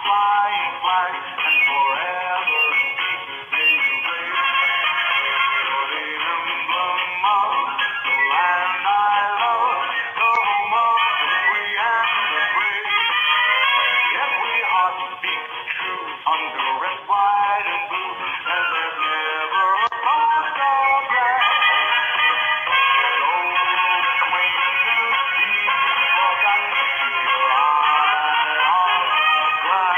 flying flag, and forever may you wave. You're the emblem of the land I love, the home of the free and the brave. Yet we hearts beat true under red, white, and blue, and there's never a past or black. That old acquaintance be forgot. Keep your eye on the glass.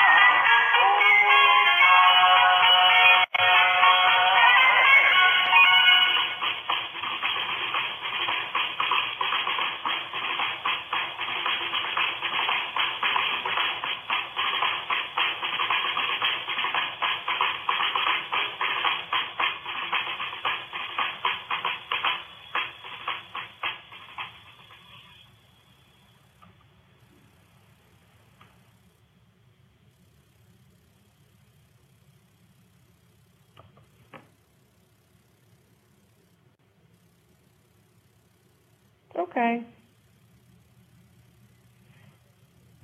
Okay.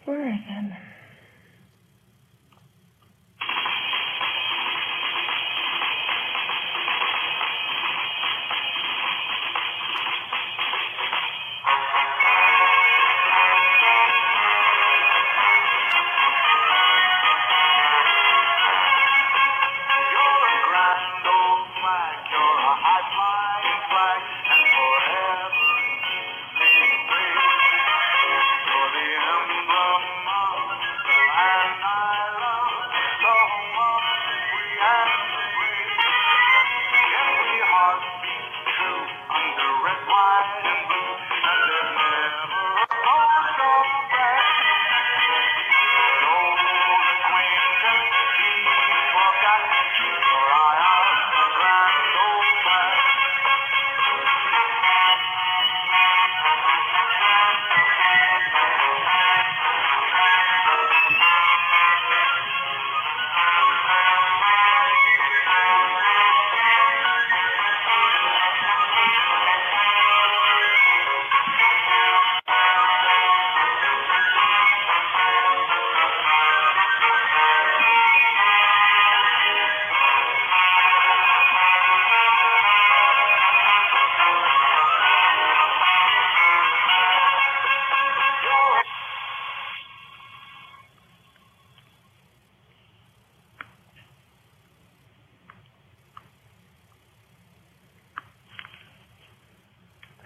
Where is it? You're a grand old flag, you're a high flying flag, and forever may you wave. You're the emblem of the land I love, the home of the free and the brave. Yet we hearts beat true under red, white, and blue, and there's never a past or back. That old acquaintance be forgot. Keep your eye on the grand old flag.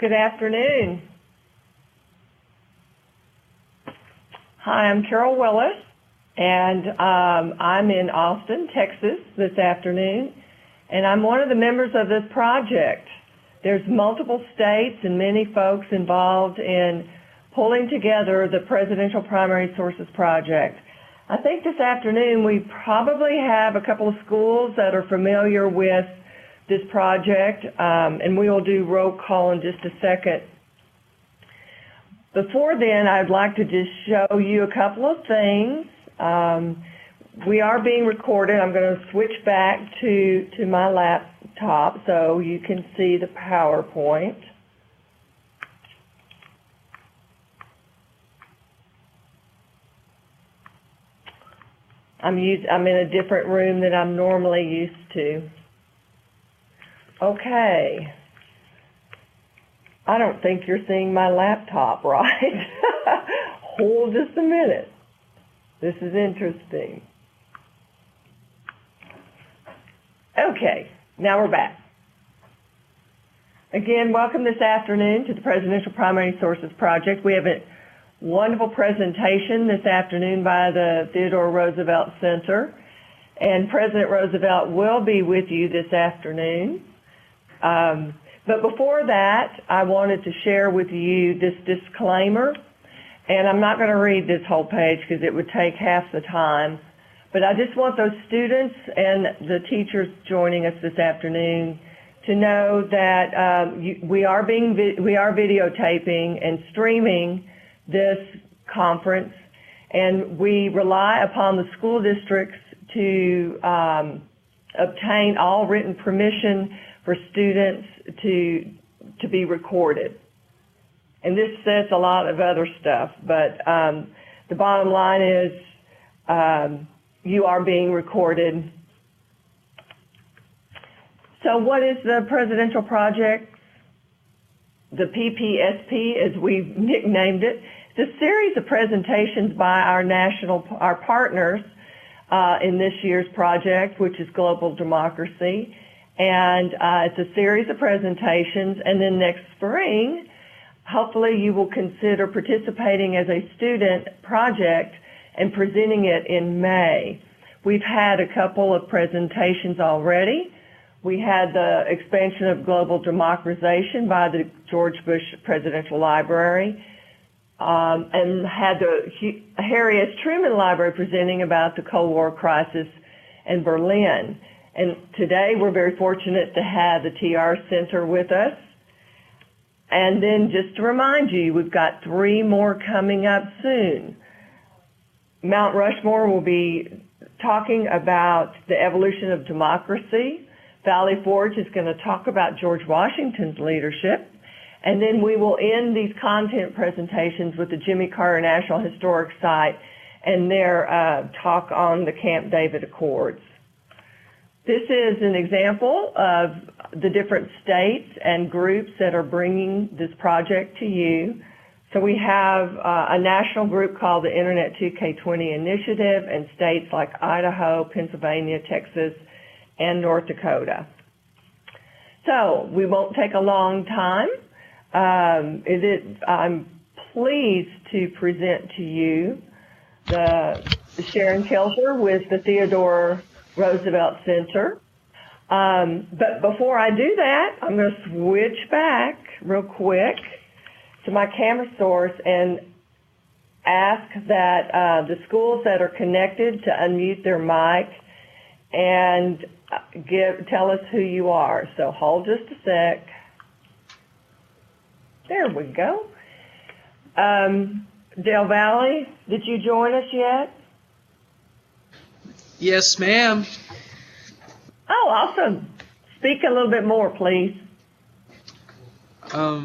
Good afternoon. Hi, I'm Carol Willis, and I'm in Austin, Texas this afternoon, and I'm one of the members of this project. There's multiple states and many folks involved in pulling together the Presidential Primary Sources Project. I think this afternoon we probably have a couple of schools that are familiar with this project, and we will do roll call in just a second. Before then, I'd like to just show you a couple of things. We are being recorded. I'm going to switch back to my laptop so you can see the PowerPoint. I'm in a different room than I'm normally used to. Okay. I don't think you're seeing my laptop right. Hold just a minute. This is interesting. Okay, now we're back. Again, welcome this afternoon to the Presidential Primary Sources Project. We have a wonderful presentation this afternoon by the Theodore Roosevelt Center, and President Roosevelt will be with you this afternoon. But before that, I wanted to share with you this disclaimer, and I'm not going to read this whole page because it would take half the time, but I just want those students and the teachers joining us this afternoon to know that we are videotaping and streaming this conference, and we rely upon the school districts to obtain all written permission for students to be recorded. And this says a lot of other stuff, but the bottom line is you are being recorded. So what is the presidential project? The PPSP, as we've nicknamed it. It's a series of presentations by our partners in this year's project, which is Global Democracy. And it's a series of presentations. And then next spring, hopefully you will consider participating as a student project and presenting it in May. We've had a couple of presentations already. We had the expansion of global democratization by the George Bush Presidential Library, and had the Harry S. Truman Library presenting about the Cold War crisis in Berlin. And today we're very fortunate to have the TR Center with us. And then just to remind you, we've got 3 more coming up soon. Mount Rushmore will be talking about the evolution of democracy. Valley Forge is going to talk about George Washington's leadership. And then we will end these content presentations with the Jimmy Carter National Historic Site and their talk on the Camp David Accords. This is an example of the different states and groups that are bringing this project to you. So we have a national group called the Internet 2K20 Initiative, and states like Idaho, Pennsylvania, Texas, and North Dakota. So we won't take a long time. I'm pleased to present to you the Sharon Kelser with the Theodore Roosevelt Center. But before I do that, I'm going to switch back real quick to my camera source and ask that the schools that are connected to unmute their mic and tell us who you are. So hold just a sec. There we go. Del Valley, did you join us yet? Yes, ma'am. Oh, awesome. Speak a little bit more, please. Well,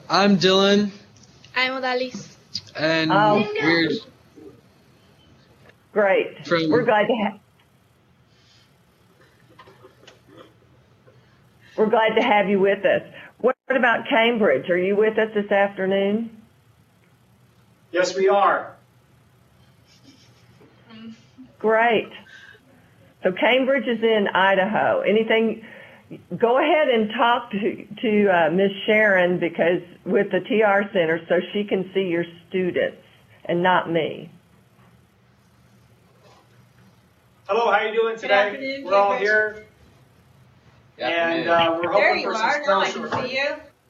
I'm Dylan. I'm Odalis. And we're great. From, we're glad to have you with us. What about Cambridge? Are you with us this afternoon? Yes, we are. Great. So Cambridge is in Idaho. Anything? Go ahead and talk to Ms. Sharon with the TR Center so she can see your students and not me. Hello, how are you doing today? We're all here. And we're hoping for some snow. There you are. Now I can see you.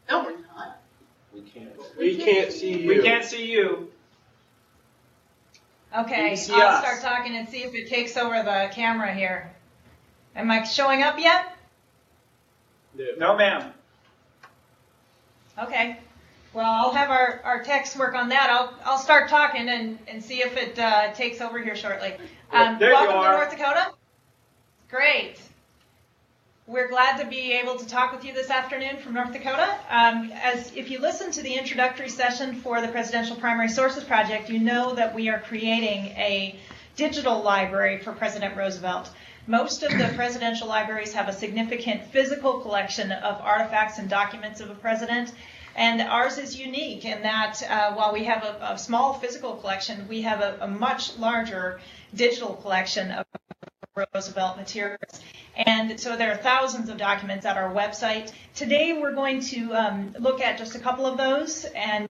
No, we're not. We can't see you. We can't see you. Okay, I'll start talking and see if it takes over the camera here. Am I showing up yet? No, ma'am. Okay. Well, I'll have our techs work on that. I'll start talking and see if it takes over here shortly. There welcome you are. to North Dakota. Great. We're glad to be able to talk with you this afternoon from North Dakota. If you listen to the introductory session for the Presidential Primary Sources Project, you know that we are creating a digital library for President Roosevelt. Most of the presidential libraries have a significant physical collection of artifacts and documents of a president, and ours is unique in that while we have a small physical collection, we have a much larger digital collection of Roosevelt materials. And so there are thousands of documents at our website. Today we're going to look at just a couple of those and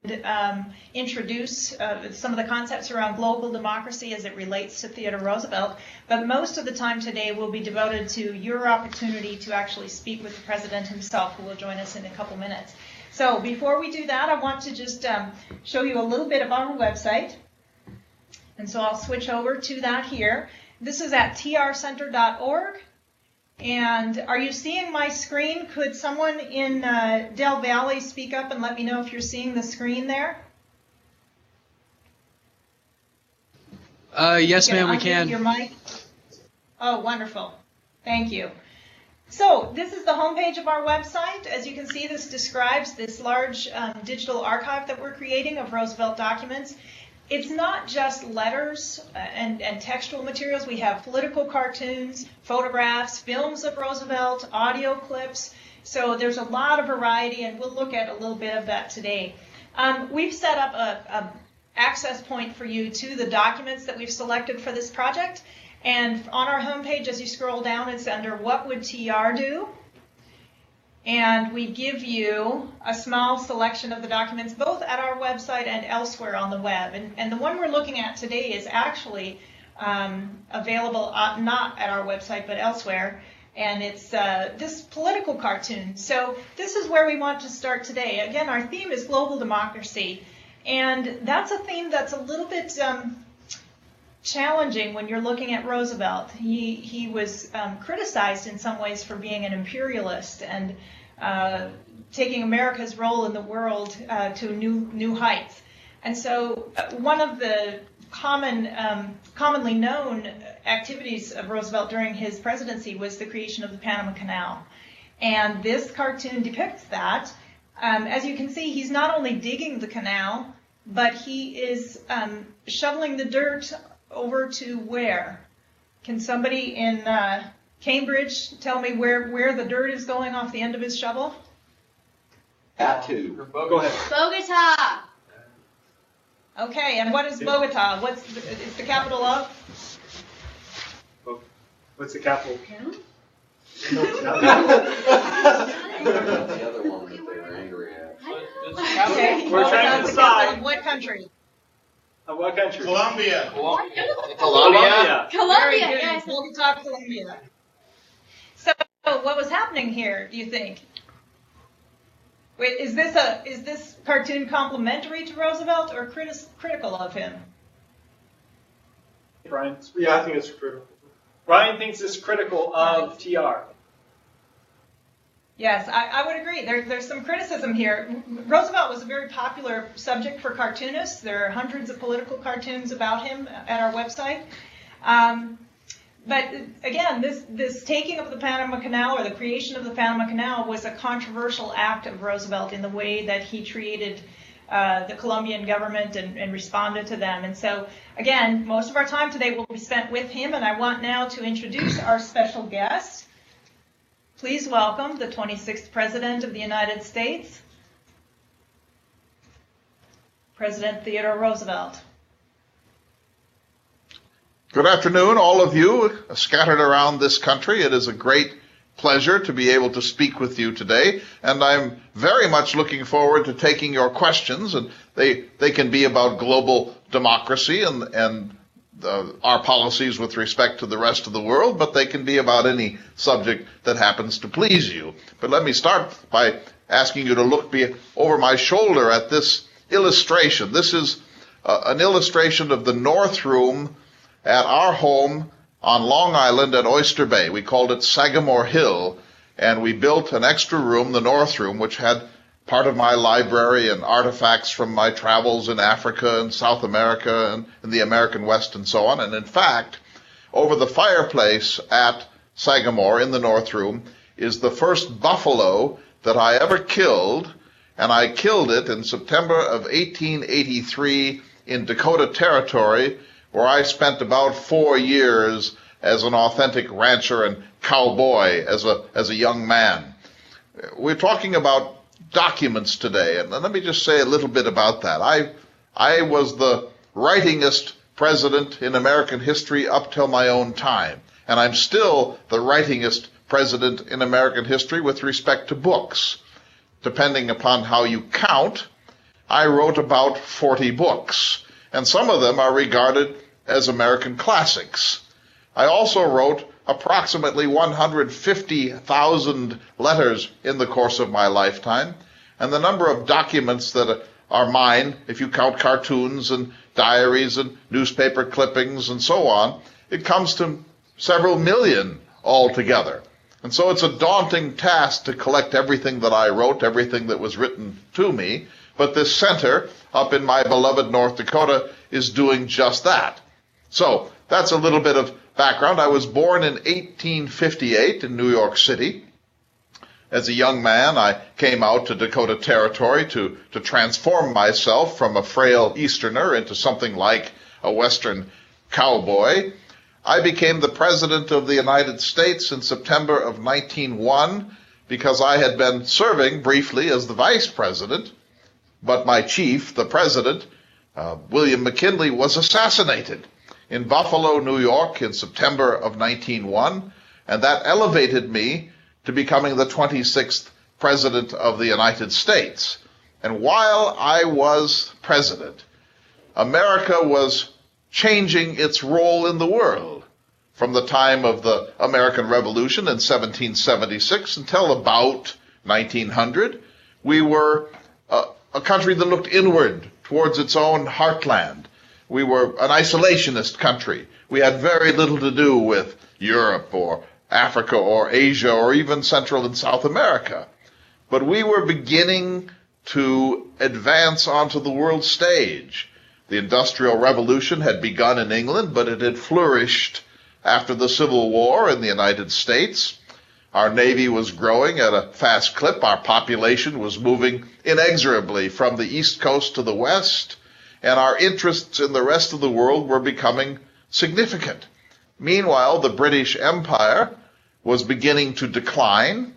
introduce some of the concepts around global democracy as it relates to Theodore Roosevelt. But most of the time today will be devoted to your opportunity to actually speak with the president himself, who will join us in a couple minutes. So before we do that, I want to just show you a little bit of our website. And so I'll switch over to that here. This is at trcenter.org. And are you seeing my screen? Could someone in Del Valley speak up and let me know if you're seeing the screen there? Yes, ma'am, we can. Your mic? Oh, wonderful. Thank you. So this is the homepage of our website. As you can see, this describes this large digital archive that we're creating of Roosevelt documents. It's not just letters and textual materials. We have political cartoons, photographs, films of Roosevelt, audio clips. So there's a lot of variety, and we'll look at a little bit of that today. We've set up a access point for you to the documents that we've selected for this project. And on our homepage, as you scroll down, it's under What Would TR Do? And we give you a small selection of the documents, both at our website and elsewhere on the web. And the one we're looking at today is actually available not at our website, but elsewhere. And it's this political cartoon. So this is where we want to start today. Again, our theme is global democracy. And that's a theme that's a little bit challenging when you're looking at Roosevelt. He was criticized in some ways for being an imperialist and taking America's role in the world to new heights. And so one of the commonly known activities of Roosevelt during his presidency was the creation of the Panama Canal. And this cartoon depicts that. As you can see, he's not only digging the canal, but he is shoveling the dirt over to where? Can somebody in Cambridge tell me where the dirt is going off the end of his shovel? Got to. Go ahead. Bogota. Okay, and what is Bogota? It's the capital of? What's the capital? The other one that they were angry at. Okay, We're trying to Bogota's the capital decide. of what country? Of what country? Colombia. Colombia. Colombia. Colombia, Very good. yes. Bogota, Colombia. So what was happening here, do you think? Wait, is this cartoon complimentary to Roosevelt or critical of him? Brian? Yeah, I think it's critical. Brian thinks it's critical of TR. Yes, I would agree. There's some criticism here. Roosevelt was a very popular subject for cartoonists. There are hundreds of political cartoons about him at our website. But again, this taking of the Panama Canal or the creation of the Panama Canal was a controversial act of Roosevelt in the way that he treated the Colombian government and responded to them. And so, again, most of our time today will be spent with him, and I want now to introduce our special guest. Please welcome the 26th President of the United States, President Theodore Roosevelt. Good afternoon, all of you scattered around this country. It is a great pleasure to be able to speak with you today, and I'm very much looking forward to taking your questions, and they can be about global democracy and our policies with respect to the rest of the world, but they can be about any subject that happens to please you. But let me start by asking you to look over my shoulder at this illustration. This is an illustration of the North Room at our home on Long Island at Oyster Bay. We called it Sagamore Hill, and we built an extra room, the North Room, which had part of my library and artifacts from my travels in Africa and South America and in the American West and so on. And in fact, over the fireplace at Sagamore in the North Room is the first buffalo that I ever killed, and I killed it in September of 1883 in Dakota Territory, where I spent about 4 years as an authentic rancher and cowboy as a young man. We're talking about documents today, and let me just say a little bit about that. I was the writingest president in American history up till my own time, and I'm still the writingest president in American history with respect to books. Depending upon how you count, I wrote about 40 books, and some of them are regarded as American classics. I also wrote approximately 150,000 letters in the course of my lifetime, and the number of documents that are mine, if you count cartoons and diaries and newspaper clippings and so on, it comes to several million altogether. And so it's a daunting task to collect everything that I wrote, everything that was written to me, but this center up in my beloved North Dakota is doing just that. So that's a little bit of background. I was born in 1858 in New York City, As a young man, I came out to Dakota Territory to transform myself from a frail Easterner into something like a Western cowboy. I became the President of the United States in September of 1901 because I had been serving briefly as the Vice President, but my chief, the President, William McKinley, was assassinated in Buffalo, New York in September of 1901, and that elevated me to becoming the 26th President of the United States. And while I was President, America was changing its role in the world. From the time of the American Revolution in 1776 until about 1900, we were a country that looked inward towards its own heartland. We were an isolationist country. We had very little to do with Europe or Africa or Asia or even Central and South America. But we were beginning to advance onto the world stage. The Industrial Revolution had begun in England, but it had flourished after the Civil War in the United States. Our Navy was growing at a fast clip. Our population was moving inexorably from the East Coast to the West, and our interests in the rest of the world were becoming significant. Meanwhile, the British Empire was beginning to decline,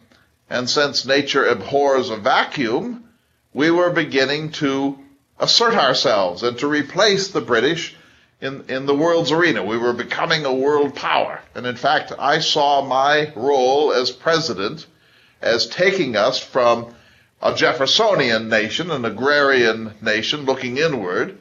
and since nature abhors a vacuum, we were beginning to assert ourselves and to replace the British in the world's arena. We were becoming a world power. And in fact, I saw my role as president as taking us from a Jeffersonian nation, an agrarian nation looking inward,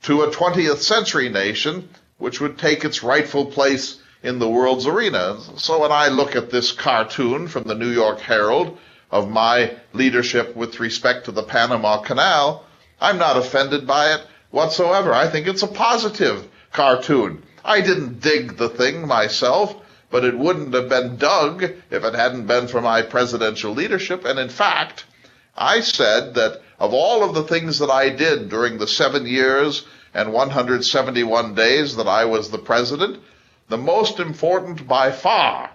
to a 20th century nation which would take its rightful place in the world's arena. So when I look at this cartoon from the New York Herald of my leadership with respect to the Panama Canal, I'm not offended by it whatsoever. I think it's a positive cartoon. I didn't dig the thing myself, but it wouldn't have been dug if it hadn't been for my presidential leadership. And in fact, I said that of all of the things that I did during the 7 years and 171 days that I was the president, the most important by far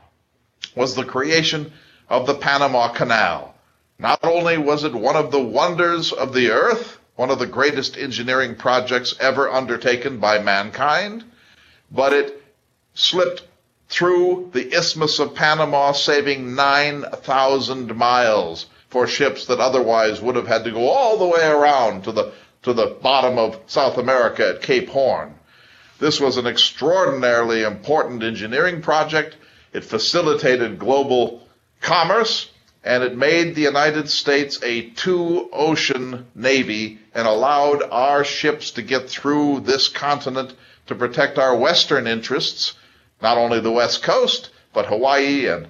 was the creation of the Panama Canal. Not only was it one of the wonders of the earth, one of the greatest engineering projects ever undertaken by mankind, but it slipped through the Isthmus of Panama, saving 9,000 miles for ships that otherwise would have had to go all the way around to the bottom of South America at Cape Horn. This was an extraordinarily important engineering project. It facilitated global commerce, and it made the United States a two-ocean navy and allowed our ships to get through this continent to protect our Western interests, not only the West Coast, but Hawaii and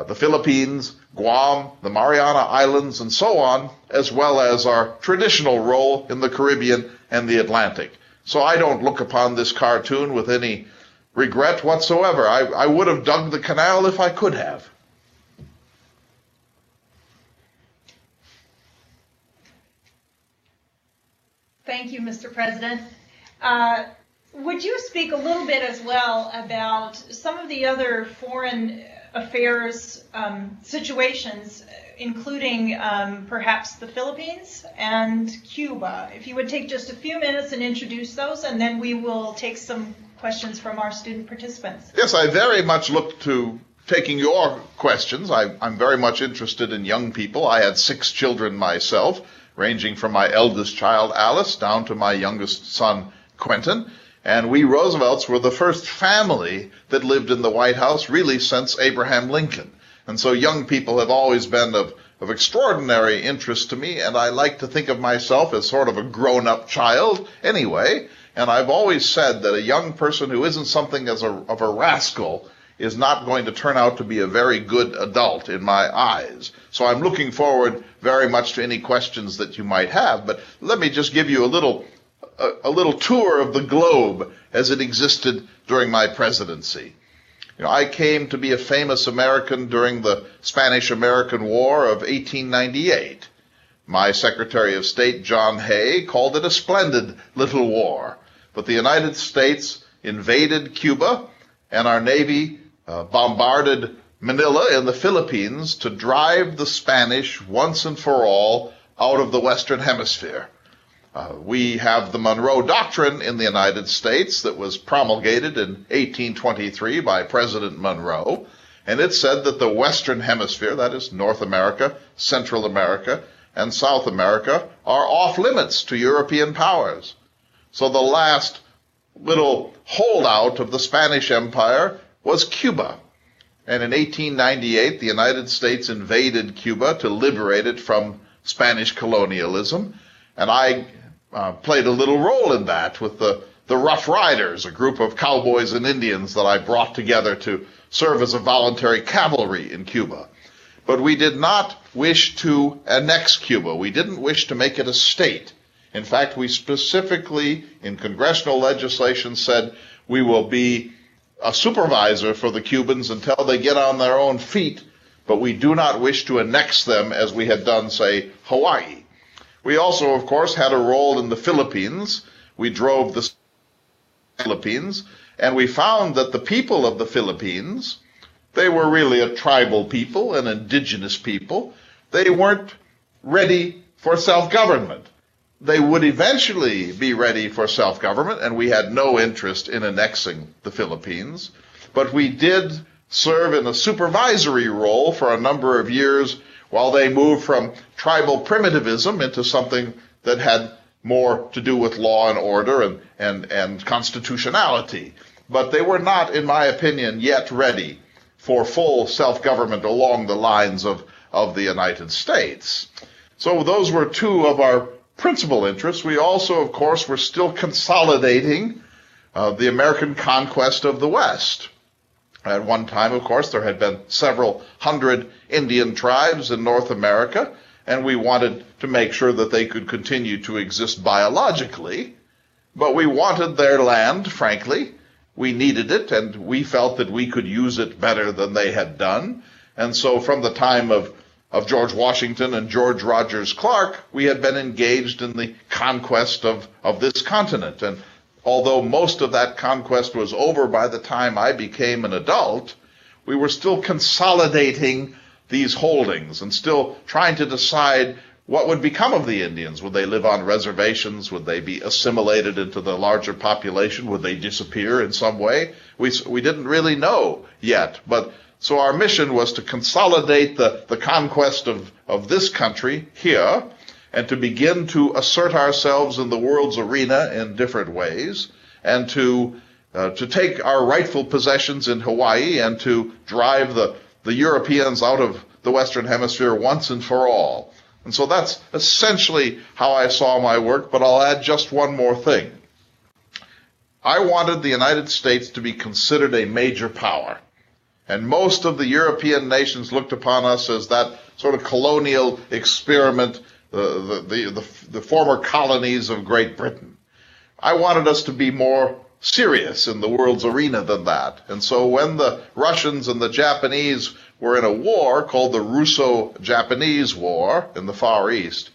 the Philippines, Guam, the Mariana Islands, and so on, as well as our traditional role in the Caribbean and the Atlantic. So I don't look upon this cartoon with any regret whatsoever. I would have dug the canal if I could have. Thank you, Mr. President. Would you speak a little bit as well about some of the other foreign affairs situations, including perhaps the Philippines and Cuba? If you would take just a few minutes and introduce those, and then we will take some questions from our student participants. Yes, I very much look to taking your questions. I'm very much interested in young people. I had 6 children myself, ranging from my eldest child, Alice, down to my youngest son, Quentin. And we Roosevelts were the first family that lived in the White House really since Abraham Lincoln. And so young people have always been of extraordinary interest to me, and I like to think of myself as sort of a grown-up child anyway. And I've always said that a young person who isn't something of a rascal is not going to turn out to be a very good adult in my eyes. So I'm looking forward very much to any questions that you might have. But let me just give you a little tour of the globe as it existed during my presidency. You know, I came to be a famous American during the Spanish-American War of 1898. My Secretary of State, John Hay, called it a splendid little war. But the United States invaded Cuba, and our Navy bombarded Manila in the Philippines to drive the Spanish once and for all out of the Western Hemisphere. We have the Monroe Doctrine in the United States that was promulgated in 1823 by President Monroe, and it said that the Western Hemisphere, that is North America, Central America, and South America, are off limits to European powers. So the last little holdout of the Spanish Empire was Cuba. And in 1898, the United States invaded Cuba to liberate it from Spanish colonialism. And I played a little role in that with the Rough Riders, a group of cowboys and Indians that I brought together to serve as a voluntary cavalry in Cuba. But we did not wish to annex Cuba. We didn't wish to make it a state. In fact, we specifically, in congressional legislation, said we will be a supervisor for the Cubans until they get on their own feet, but we do not wish to annex them as we had done, say, Hawaii. We also, of course, had a role in the Philippines. We drove the Philippines, and we found that the people of the Philippines, they were really a tribal people, an indigenous people. They weren't ready for self-government. They would eventually be ready for self-government, and we had no interest in annexing the Philippines. But we did serve in a supervisory role for a number of years while they moved from tribal primitivism into something that had more to do with law and order and constitutionality. But they were not, in my opinion, yet ready for full self-government along the lines of the United States. So those were two of our principal interests. We also, of course, were still consolidating the American conquest of the West. At one time, of course, there had been several hundred Indian tribes in North America, and we wanted to make sure that they could continue to exist biologically, but we wanted their land, frankly. We needed it, and we felt that we could use it better than they had done. And so from the time of George Washington and George Rogers Clark, we had been engaged in the conquest of this continent. And although most of that conquest was over by the time I became an adult, we were still consolidating these holdings and still trying to decide what would become of the Indians. Would they live on reservations? Would they be assimilated into the larger population? Would they disappear in some way? We didn't really know yet. But so our mission was to consolidate the conquest of this country here and to begin to assert ourselves in the world's arena in different ways and to take our rightful possessions in Hawaii and to drive the Europeans out of the Western Hemisphere once and for all. And so that's essentially how I saw my work, but I'll add just one more thing. I wanted the United States to be considered a major power. And most of the European nations looked upon us as that sort of colonial experiment, the former colonies of Great Britain. I wanted us to be more serious in the world's arena than that. And so when the Russians and the Japanese were in a war called the Russo-Japanese War in the Far East,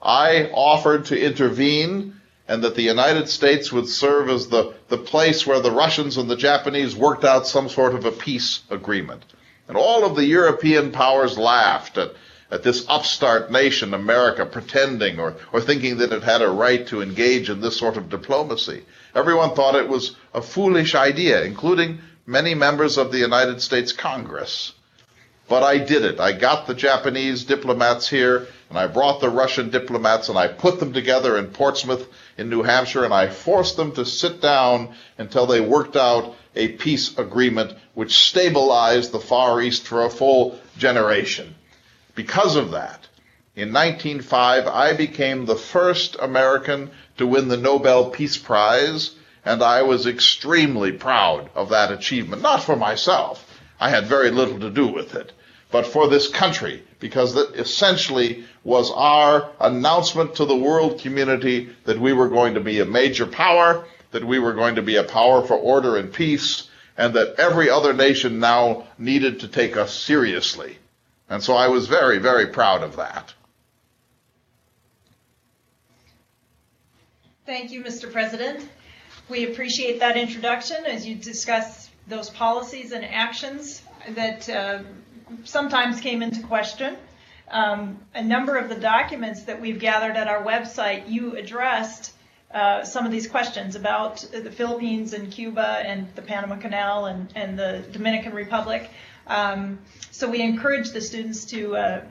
I offered to intervene and that the United States would serve as the place where the Russians and the Japanese worked out some sort of a peace agreement. And all of the European powers laughed at this upstart nation, America, pretending or thinking that it had a right to engage in this sort of diplomacy. Everyone thought it was a foolish idea, including many members of the United States Congress. But I did it. I got the Japanese diplomats here, and I brought the Russian diplomats, and I put them together in Portsmouth in New Hampshire, and I forced them to sit down until they worked out a peace agreement which stabilized the Far East for a full generation. Because of that, in 1905, I became the first American to win the Nobel Peace Prize, and I was extremely proud of that achievement. Not for myself. I had very little to do with it, but for this country, because that essentially was our announcement to the world community that we were going to be a major power, that we were going to be a power for order and peace, and that every other nation now needed to take us seriously. And so I was very, very proud of that. Thank you, Mr. President. We appreciate that introduction as you discuss those policies and actions that sometimes came into question. A number of the documents that we've gathered at our website, you addressed some of these questions about the Philippines and Cuba and the Panama Canal and the Dominican Republic. So we encourage the students to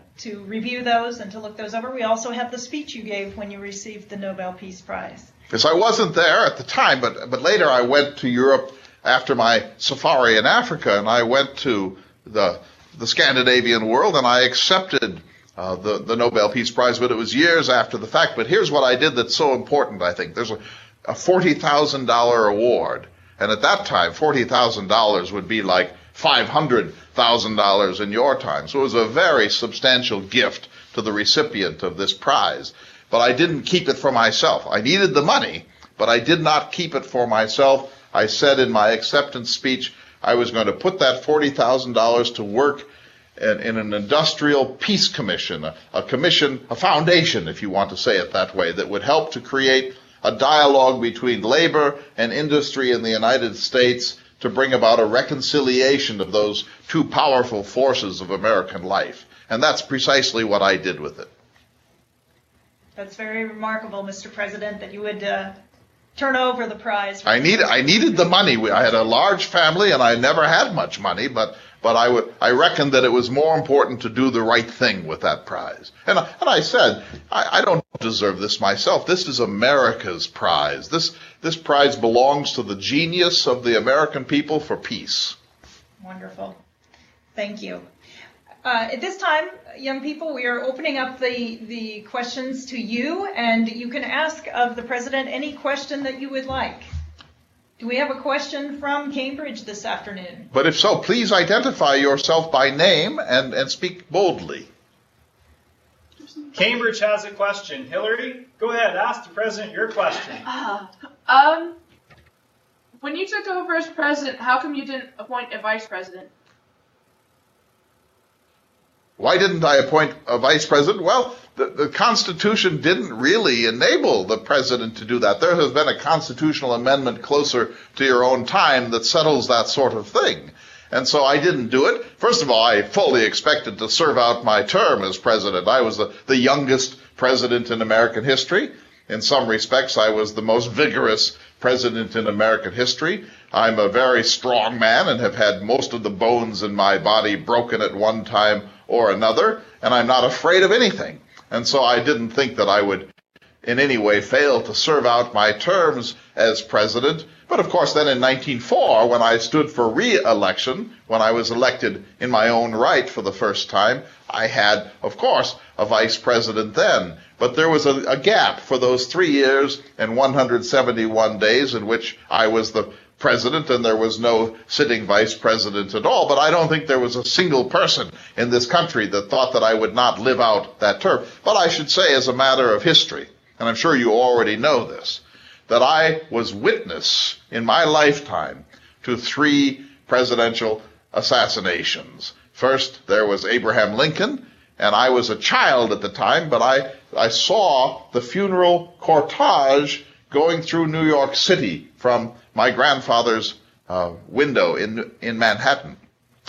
review those and to look those over. We also have the speech you gave when you received the Nobel Peace Prize. Yes, I wasn't there at the time, but later I went to Europe after my safari in Africa, and I went to the Scandinavian world, and I accepted the Nobel Peace Prize, but it was years after the fact. But here's what I did that's so important, I think. There's a $40,000 award, and at that time, $40,000 would be like $500,000 in your time. So it was a very substantial gift to the recipient of this prize. But I didn't keep it for myself. I needed the money, but I did not keep it for myself. I said in my acceptance speech I was going to put that $40,000 to work in an industrial peace commission, a commission, a foundation, if you want to say it that way, that would help to create a dialogue between labor and industry in the United States to bring about a reconciliation of those two powerful forces of American life. And that's precisely what I did with it. That's very remarkable, Mr. President, that you would turn over the prize. I needed the money. I had a large family, and I never had much money, but I reckoned that it was more important to do the right thing with that prize. And I said, I don't deserve this myself. This is America's prize. This prize belongs to the genius of the American people for peace. Wonderful. Thank you. At this time, young people, we are opening up the questions to you, and you can ask of the President any question that you would like. Do we have a question from Cambridge this afternoon? But if so, please identify yourself by name and speak boldly. Cambridge has a question. Hillary, go ahead. Ask the President your question. When you took over as president, how come you didn't appoint a vice president? Why didn't I appoint a vice president? Well, the Constitution didn't really enable the president to do that. There has been a constitutional amendment closer to your own time that settles that sort of thing. And so I didn't do it. First of all, I fully expected to serve out my term as president. I was the youngest president in American history. In some respects, I was the most vigorous president in American history. I'm a very strong man and have had most of the bones in my body broken at one time or another, and I'm not afraid of anything. And so I didn't think that I would in any way fail to serve out my terms as president. But of course, then in 1904, when I stood for re-election, when I was elected in my own right for the first time, I had, of course, a vice president then. But there was a gap for those 3 years and 171 days in which I was the president and there was no sitting vice president at all. But I don't think there was a single person in this country that thought that I would not live out that term. But I should say, as a matter of history, and I'm sure you already know this, that I was witness in my lifetime to 3 presidential assassinations. First, there was Abraham Lincoln, and I was a child at the time, but I saw the funeral cortege going through New York City from my grandfather's window in Manhattan.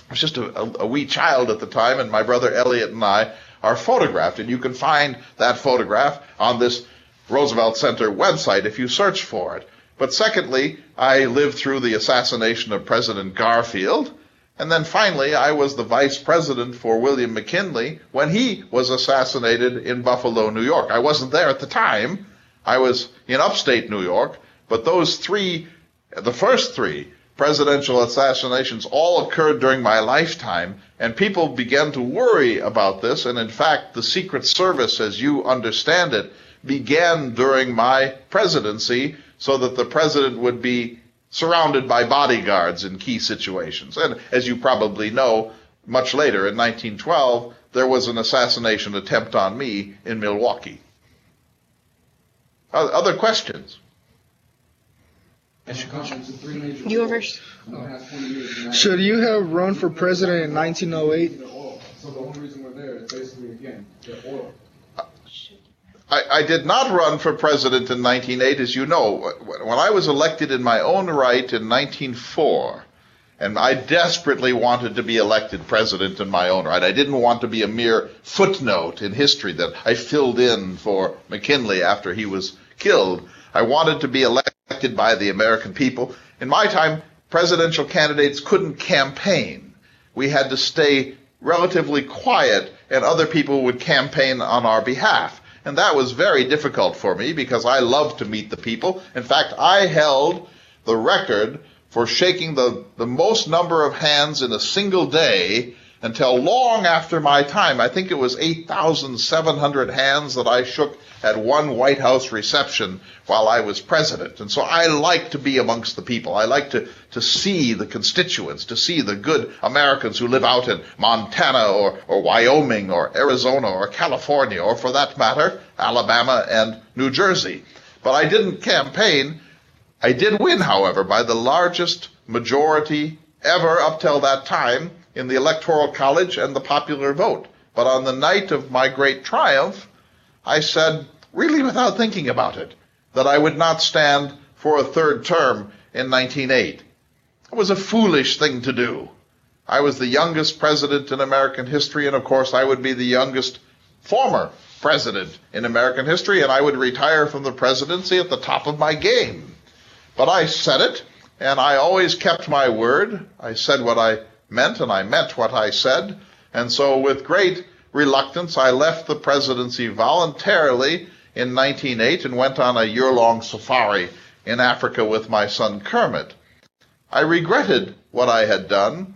I was just a wee child at the time, and my brother Elliot and I are photographed, and you can find that photograph on this Roosevelt Center website if you search for it. But secondly, I lived through the assassination of President Garfield, and then finally I was the vice president for William McKinley when he was assassinated in Buffalo, New York. I wasn't there at the time. I was in upstate New York, but those 3, the first 3 presidential assassinations all occurred during my lifetime, and people began to worry about this, and in fact, the Secret Service, as you understand it, began during my presidency so that the president would be surrounded by bodyguards in key situations. And as you probably know, much later in 1912, there was an assassination attempt on me in Milwaukee. Other questions? You go first. Should you have run for president in 1908? So the only reason we're there is basically, again, the oil. I did not run for president in 1908, as you know. When I was elected in my own right in 1904, And I desperately wanted to be elected president in my own right. I didn't want to be a mere footnote in history that I filled in for McKinley after he was killed. I wanted to be elected by the American people. In my time, presidential candidates couldn't campaign. We had to stay relatively quiet, and other people would campaign on our behalf. And that was very difficult for me because I loved to meet the people. In fact, I held the record for shaking the most number of hands in a single day until long after my time. I think it was 8,700 hands that I shook at one White House reception while I was president. And so I like to be amongst the people. I like to see the constituents, to see the good Americans who live out in Montana or Wyoming or Arizona or California, or for that matter, Alabama and New Jersey. But I didn't campaign. I did win, however, by the largest majority ever up till that time in the Electoral College and the popular vote. But on the night of my great triumph, I said, really without thinking about it, that I would not stand for a third term in 1908. It was a foolish thing to do. I was the youngest president in American history, and of course I would be the youngest former president in American history, and I would retire from the presidency at the top of my game. But I said it, and I always kept my word. I said what I meant, and I meant what I said. And so with great reluctance, I left the presidency voluntarily in 1908 and went on a year-long safari in Africa with my son Kermit. I regretted what I had done,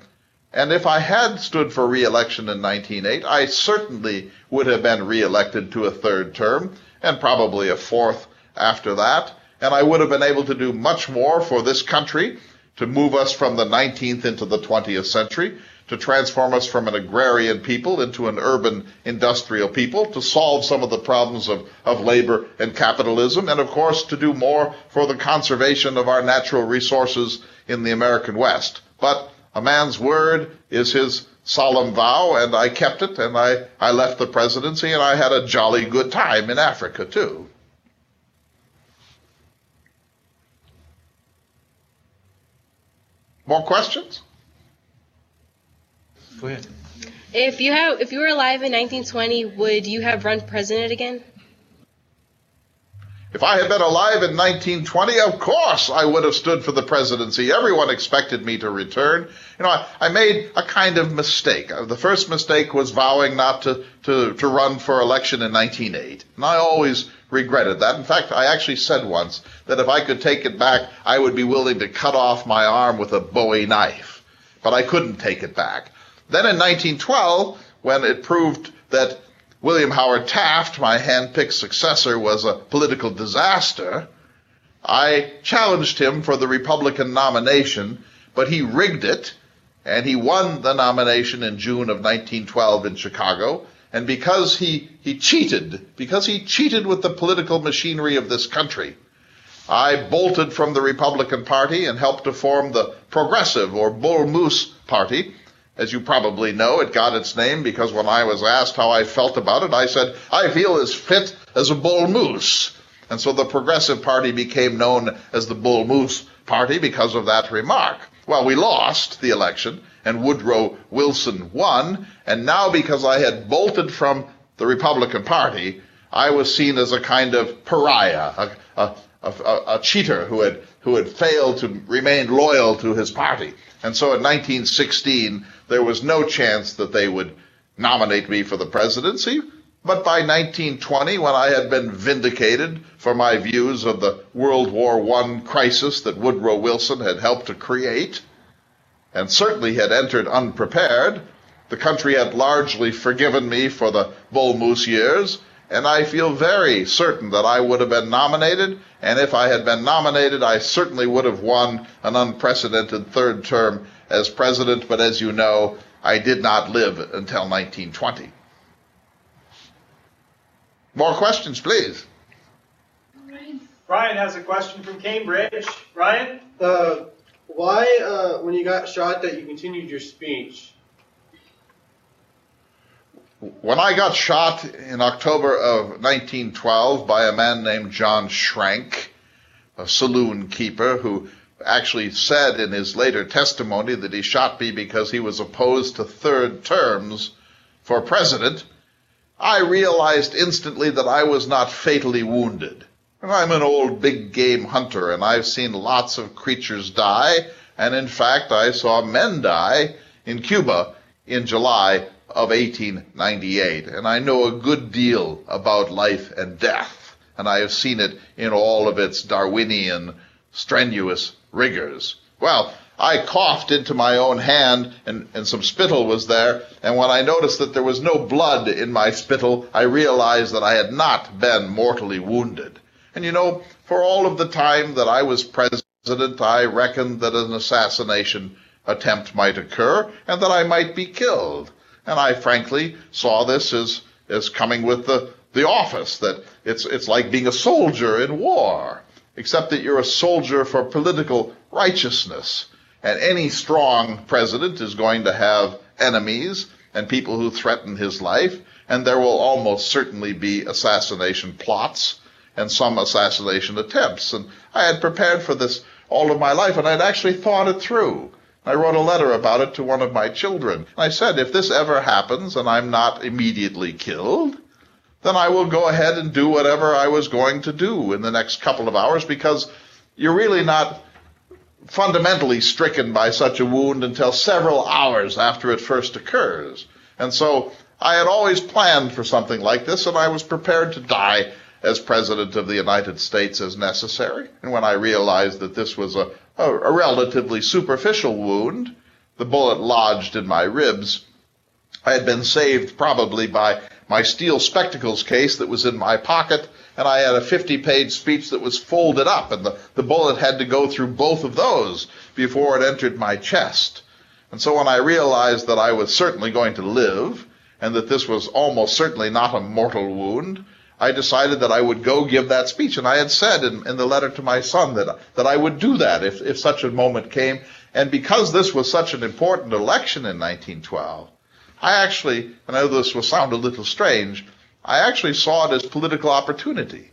and if I had stood for re-election in 1908, I certainly would have been re-elected to a third term, and probably a fourth after that. And I would have been able to do much more for this country, to move us from the 19th into the 20th century, to transform us from an agrarian people into an urban industrial people, to solve some of the problems of labor and capitalism, and of course to do more for the conservation of our natural resources in the American West. But a man's word is his solemn vow, and I kept it, and I left the presidency, and I had a jolly good time in Africa too. More questions? Go ahead. If you were alive in 1920, would you have run president again? If I had been alive in 1920, of course I would have stood for the presidency. Everyone expected me to return. You know, I made a kind of mistake. The first mistake was vowing not to run for election in 1908. And I always regretted that. In fact, I actually said once that if I could take it back, I would be willing to cut off my arm with a Bowie knife. But I couldn't take it back. Then in 1912, when it proved that William Howard Taft, my hand-picked successor, was a political disaster, I challenged him for the Republican nomination, but he rigged it, and he won the nomination in June of 1912 in Chicago. And because he cheated with the political machinery of this country, I bolted from the Republican Party and helped to form the Progressive or Bull Moose Party. As you probably know, it got its name because when I was asked how I felt about it, I said, I feel as fit as a bull moose. And so the Progressive Party became known as the Bull Moose Party because of that remark. Well, we lost the election, and Woodrow Wilson won, and now because I had bolted from the Republican Party, I was seen as a kind of pariah, a cheater who had failed to remain loyal to his party. And so in 1916, there was no chance that they would nominate me for the presidency. But by 1920, when I had been vindicated for my views of the World War I crisis that Woodrow Wilson had helped to create, and certainly had entered unprepared, the country had largely forgiven me for the Bull Moose years, and I feel very certain that I would have been nominated, and if I had been nominated, I certainly would have won an unprecedented third term as president, but as you know, I did not live until 1920. More questions, please. Brian has a question from Cambridge. Brian? Why, when you got shot, that you continued your speech? When I got shot in October of 1912 by a man named John Schrank, a saloon keeper who actually said in his later testimony that he shot me because he was opposed to third terms for president, I realized instantly that I was not fatally wounded. And I'm an old big game hunter, and I've seen lots of creatures die, and in fact I saw men die in Cuba in July of 1898, and I know a good deal about life and death, and I have seen it in all of its Darwinian, strenuous rigors. Well, I coughed into my own hand, and some spittle was there, and when I noticed that there was no blood in my spittle, I realized that I had not been mortally wounded. And you know, for all of the time that I was president, I reckoned that an assassination attempt might occur, and that I might be killed. And I frankly saw this as coming with the office, that it's like being a soldier in war, except that you're a soldier for political righteousness. And any strong president is going to have enemies and people who threaten his life, and there will almost certainly be assassination plots and some assassination attempts. And I had prepared for this all of my life, and I'd actually thought it through. I wrote a letter about it to one of my children. I said, if this ever happens and I'm not immediately killed, then I will go ahead and do whatever I was going to do in the next couple of hours, because you're really not fundamentally stricken by such a wound until several hours after it first occurs. And so I had always planned for something like this, and I was prepared to die as President of the United States as necessary. And when I realized that this was a relatively superficial wound, the bullet lodged in my ribs, I had been saved probably by my steel spectacles case that was in my pocket, and I had a 50-page speech that was folded up, and the bullet had to go through both of those before it entered my chest. And so when I realized that I was certainly going to live, and that this was almost certainly not a mortal wound, I decided that I would go give that speech. And I had said in the letter to my son that I would do that if such a moment came. And because this was such an important election in 1912, I actually, and I know this will sound a little strange, I actually saw it as political opportunity.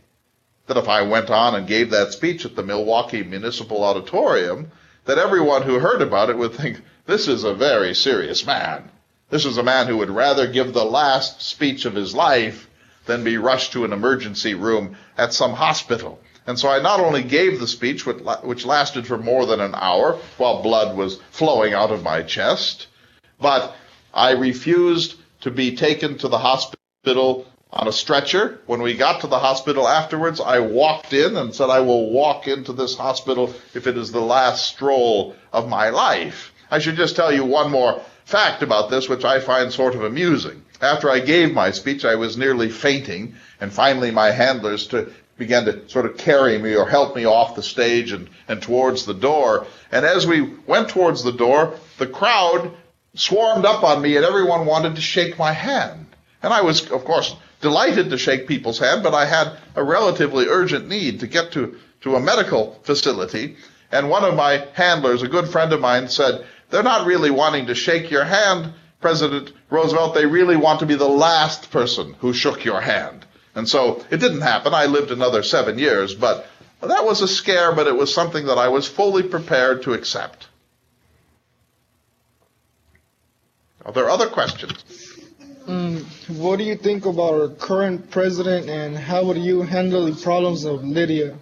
That if I went on and gave that speech at the Milwaukee Municipal Auditorium, that everyone who heard about it would think, this is a very serious man. This is a man who would rather give the last speech of his life than be rushed to an emergency room at some hospital. And so I not only gave the speech, which lasted for more than an hour while blood was flowing out of my chest, but I refused to be taken to the hospital on a stretcher. When we got to the hospital afterwards, I walked in and said, I will walk into this hospital if it is the last stroll of my life. I should just tell you one more fact about this, which I find sort of amusing. After I gave my speech, I was nearly fainting, and finally my handlers began to sort of carry me or help me off the stage and towards the door. And as we went towards the door, the crowd swarmed up on me, and everyone wanted to shake my hand. And I was, of course, delighted to shake people's hand, but I had a relatively urgent need to get to a medical facility. And one of my handlers, a good friend of mine, said, they're not really wanting to shake your hand, President Roosevelt, they really want to be the last person who shook your hand. And so it didn't happen. I lived another 7 years, but that was a scare, but it was something that I was fully prepared to accept. Are there other questions? What do you think about our current president, and how would you handle the problems of Libya?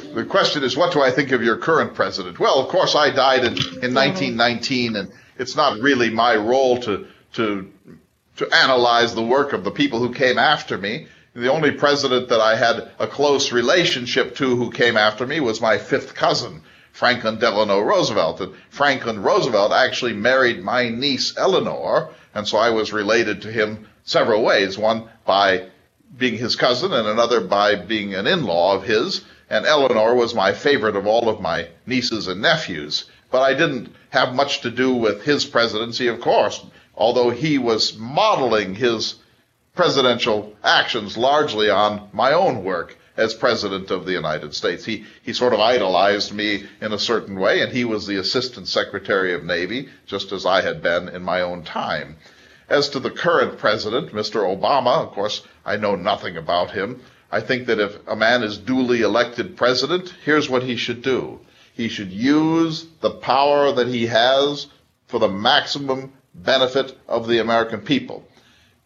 The question is, what do I think of your current president? Well, of course, I died in 1919, and it's not really my role to analyze the work of the people who came after me. The only president that I had a close relationship to who came after me was my fifth cousin, Franklin Delano Roosevelt. And Franklin Roosevelt actually married my niece Eleanor, and so I was related to him several ways. One by being his cousin, and another by being an in-law of his. And Eleanor was my favorite of all of my nieces and nephews. But I didn't have much to do with his presidency, of course, although he was modeling his presidential actions largely on my own work as President of the United States. He sort of idolized me in a certain way, and he was the Assistant Secretary of Navy, just as I had been in my own time. As to the current president, Mr. Obama, of course, I know nothing about him. I think that if a man is duly elected president, here's what he should do. He should use the power that he has for the maximum benefit of the American people.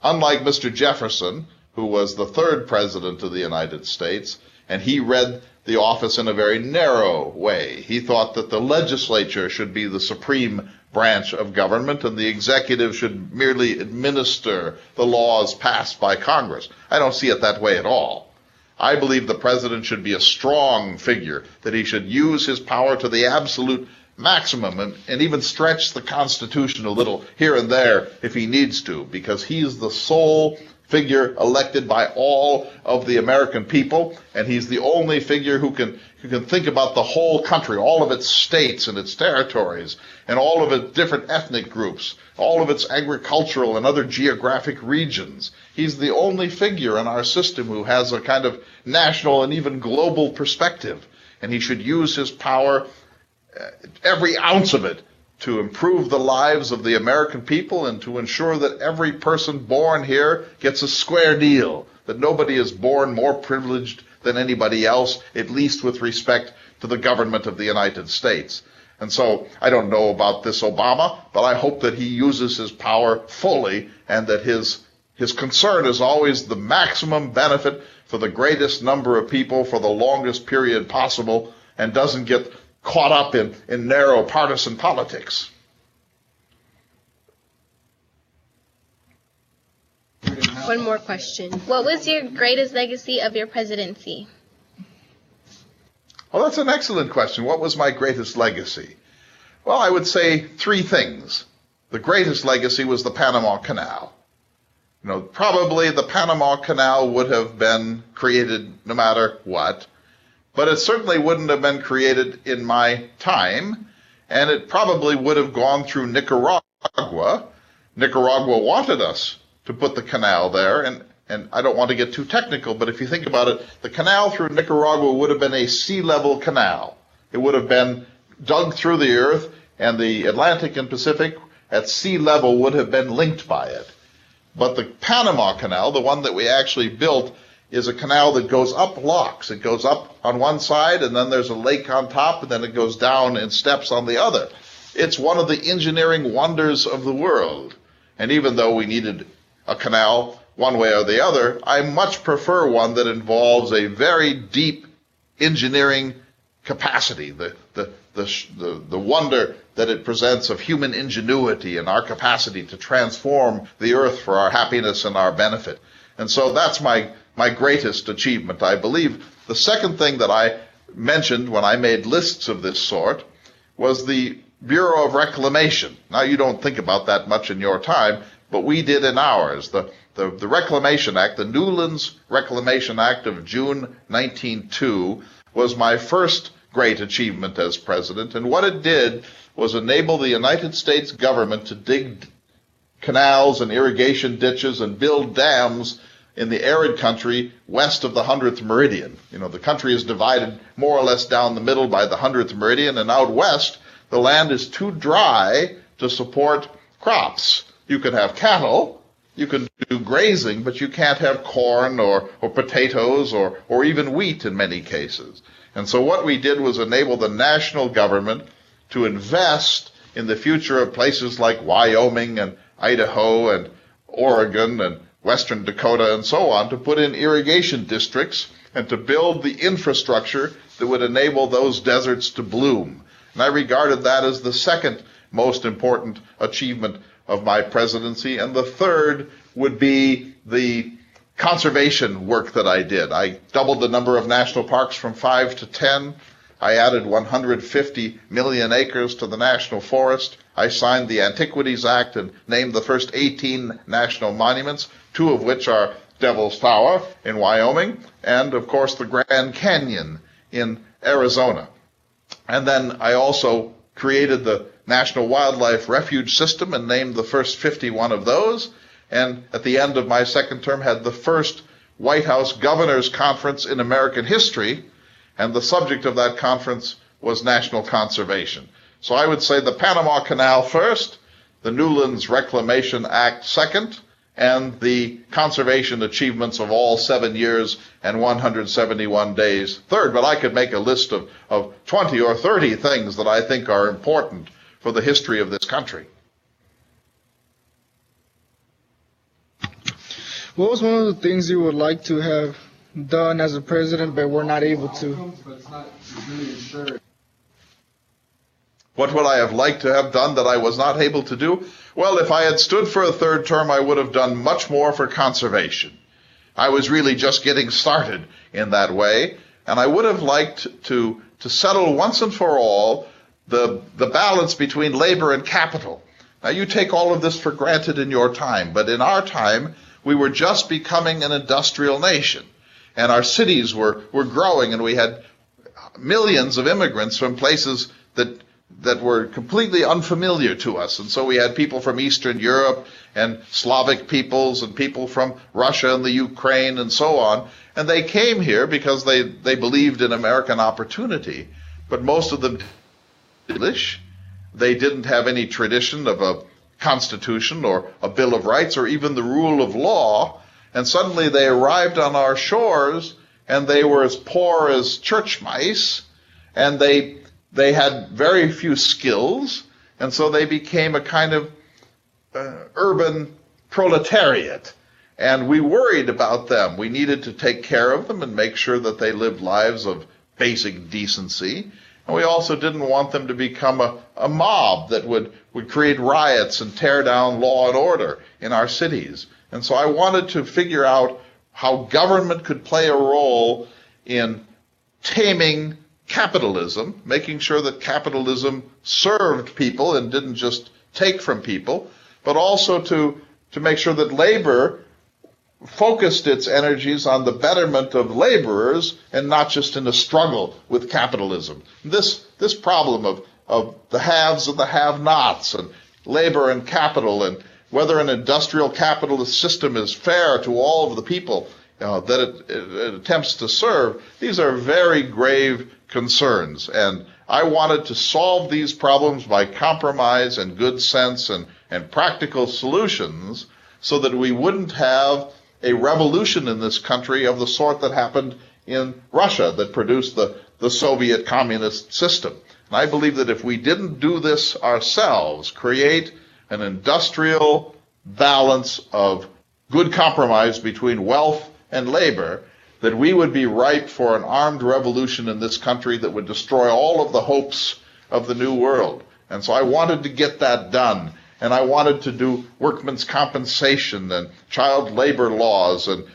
Unlike Mr. Jefferson, who was the third president of the United States, and he read the office in a very narrow way. He thought that the legislature should be the supreme branch of government and the executive should merely administer the laws passed by Congress. I don't see it that way at all. I believe the president should be a strong figure, that he should use his power to the absolute maximum and even stretch the Constitution a little here and there if he needs to, because he's the sole figure elected by all of the American people, and he's the only figure who can think about the whole country, all of its states and its territories, and all of its different ethnic groups, all of its agricultural and other geographic regions. He's the only figure in our system who has a kind of national and even global perspective, and he should use his power, every ounce of it, to improve the lives of the American people and to ensure that every person born here gets a square deal, that nobody is born more privileged than anybody else, at least with respect to the government of the United States. And so I don't know about this Obama, but I hope that he uses his power fully and that his concern is always the maximum benefit for the greatest number of people for the longest period possible and doesn't get caught up in narrow partisan politics. One more question. What was your greatest legacy of your presidency? Well, that's an excellent question. What was my greatest legacy? Well, I would say three things. The greatest legacy was the Panama Canal. Probably the Panama Canal would have been created no matter what, but it certainly wouldn't have been created in my time, and it probably would have gone through Nicaragua. Nicaragua wanted us to put the canal there, and I don't want to get too technical, but if you think about it, the canal through Nicaragua would have been a sea-level canal. It would have been dug through the earth, and the Atlantic and Pacific at sea level would have been linked by it. But the Panama Canal, the one that we actually built, is a canal that goes up locks. It goes up on one side, and then there's a lake on top, and then it goes down in steps on the other. It's one of the engineering wonders of the world. And even though we needed a canal one way or the other, I much prefer one that involves a very deep engineering capacity, the wonder that it presents of human ingenuity and our capacity to transform the earth for our happiness and our benefit. And so that's my greatest achievement, I believe. The second thing that I mentioned when I made lists of this sort was the Bureau of Reclamation. Now, you don't think about that much in your time, but we did in ours. The Reclamation Act, the Newlands Reclamation Act of June 1902, was my first great achievement as president, and what it did was enable the United States government to dig canals and irrigation ditches and build dams in the arid country west of the 100th meridian. The country is divided more or less down the middle by the 100th meridian, and out west, the land is too dry to support crops. You can have cattle, you can do grazing, but you can't have corn or potatoes or even wheat in many cases. And so what we did was enable the national government to invest in the future of places like Wyoming and Idaho and Oregon and western Dakota and so on, to put in irrigation districts and to build the infrastructure that would enable those deserts to bloom. And I regarded that as the second most important achievement of my presidency. And the third would be the conservation work that I did. I doubled the number of national parks from 5 to 10. I added 150 million acres to the national forest. I signed the Antiquities Act and named the first 18 national monuments, 2 of which are Devil's Tower in Wyoming, and of course the Grand Canyon in Arizona. And then I also created the National Wildlife Refuge System and named the first 51 of those. And at the end of my second term had the first White House Governors Conference in American history, and the subject of that conference was national conservation. So I would say the Panama Canal first, the Newlands Reclamation Act second, and the conservation achievements of all 7 years and 171 days third. But I could make a list of 20 or 30 things that I think are important for the history of this country. What was one of the things you would like to have done as a president but were not able to? What would I have liked to have done that I was not able to do? Well, if I had stood for a third term, I would have done much more for conservation. I was really just getting started in that way, and I would have liked to settle once and for all the balance between labor and capital. Now, you take all of this for granted in your time, but in our time, we were just becoming an industrial nation, and our cities were growing, and we had millions of immigrants from places that were completely unfamiliar to us. And so we had people from Eastern Europe and Slavic peoples and people from Russia and the Ukraine and so on. And they came here because they believed in American opportunity. But most of them English. They didn't have any tradition of a constitution or a Bill of Rights or even the rule of law. And suddenly they arrived on our shores and they were as poor as church mice, and they had very few skills, and so they became a kind of urban proletariat. And we worried about them. We needed to take care of them and make sure that they lived lives of basic decency. And we also didn't want them to become a mob that would create riots and tear down law and order in our cities. And so I wanted to figure out how government could play a role in taming capitalism, making sure that capitalism served people and didn't just take from people, but also to make sure that labor focused its energies on the betterment of laborers and not just in a struggle with capitalism. This problem of the haves and the have-nots and labor and capital and whether an industrial capitalist system is fair to all of the people that it attempts to serve, these are very grave concerns. And I wanted to solve these problems by compromise and good sense and practical solutions so that we wouldn't have a revolution in this country of the sort that happened in Russia that produced the Soviet communist system. And I believe that if we didn't do this ourselves, create an industrial balance of good compromise between wealth and labor, that we would be ripe for an armed revolution in this country that would destroy all of the hopes of the new world. And so I wanted to get that done. And I wanted to do workmen's compensation and child labor laws and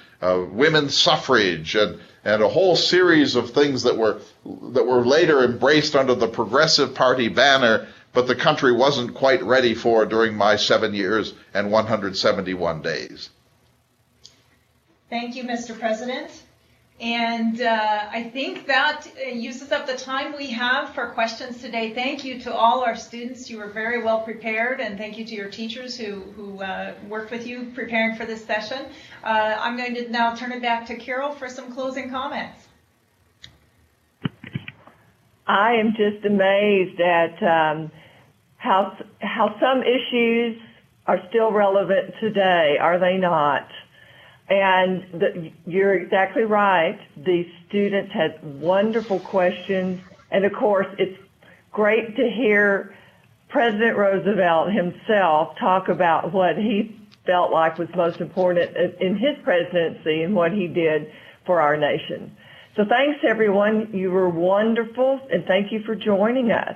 women's suffrage and a whole series of things that were later embraced under the Progressive Party banner, but the country wasn't quite ready for during my 7 years and 171 days. Thank you, Mr. President. And I think that uses up the time we have for questions today. Thank you to all our students. You were very well prepared, and thank you to your teachers who worked with you preparing for this session. I'm going to now turn it back to Carol for some closing comments. I am just amazed at how some issues are still relevant today, are they not? And you're exactly right. The students had wonderful questions. And, of course, it's great to hear President Roosevelt himself talk about what he felt like was most important in his presidency and what he did for our nation. So thanks, everyone. You were wonderful, and thank you for joining us.